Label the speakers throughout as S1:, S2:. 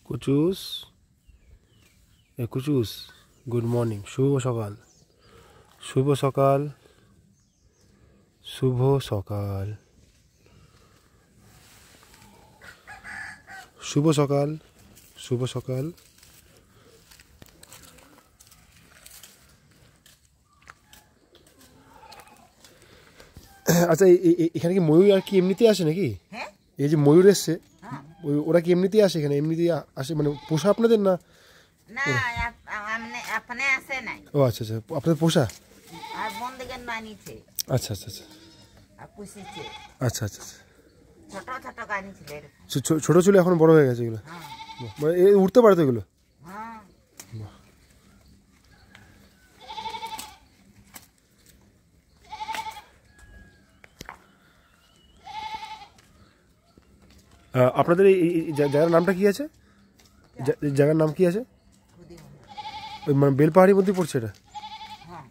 S1: কুচুস কুচুস good morning শুভ সকাল শুভ সকাল শুভ সকাল শুভ সকাল শুভ সকাল আচ্ছা এখানে কি ময়ূর আর কি এমনিতেই আসে নাকি?
S2: হ্যাঁ
S1: এই যে ময়ূর এসছে ওরা কি এমনিতেই আসে এখানে এমনিতেই আসে মানে পোষা আপনাদের না?
S2: না আপনি আসে নাই।
S1: ও আচ্ছা আচ্ছা আপনাদের পোষা
S2: আর বন্ধুকে নানিছে।
S1: আচ্ছা আচ্ছা আচ্ছা
S2: আর পুষিছে।
S1: আচ্ছা আচ্ছা আচ্ছা
S2: ছোট ছোট গানিছিল এরকম।
S1: ছোট ছিল এখন বড় হয়ে গেছে এগুলো? মানে উঠতে পারে তো এগুলো?
S2: হ্যাঁ
S1: আপনাদের এই জায়গার নামটা কি আছে? জায়গার নাম কি আছে? ওই মানে বেলপাহাড়ির মধ্যে পড়ছে এটা?
S2: হ্যাঁ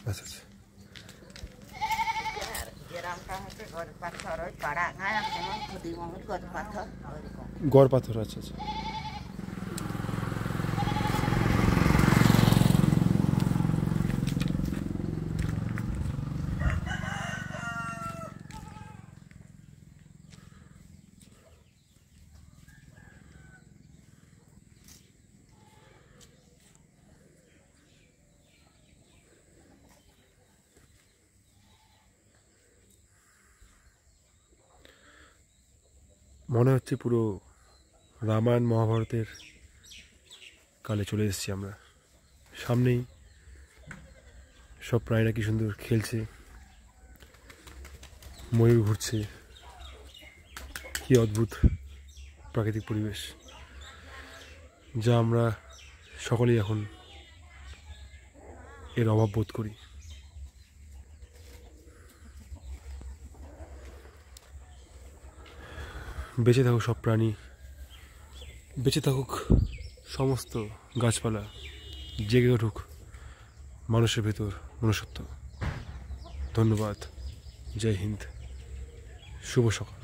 S1: আচ্ছা আচ্ছা
S2: গ্রামটা হচ্ছে গড়পাথর ওই পাড়া গাঁ যেমন খুদিমঙ্গল গড়পাথর ওইরকম।
S1: গড়পাথর আচ্ছা আচ্ছা মনে হচ্ছে পুরো রামায়ণ মহাভারতের কালে চলে এসেছি আমরা। সামনেই সব প্রাণীরা কি সুন্দর খেলছে, ময়ূর ঘুরছে, কি অদ্ভুত প্রাকৃতিক পরিবেশ যা আমরা সকলেই এখন এর অভাব বোধ করি। বেঁচে থাকুক সব প্রাণী, বেঁচে থাকুক সমস্ত গাছপালা, জেগে উঠুক মানুষের ভেতর মনুষ্যত্ব। ধন্যবাদ। জয় হিন্দ। শুভ সকাল।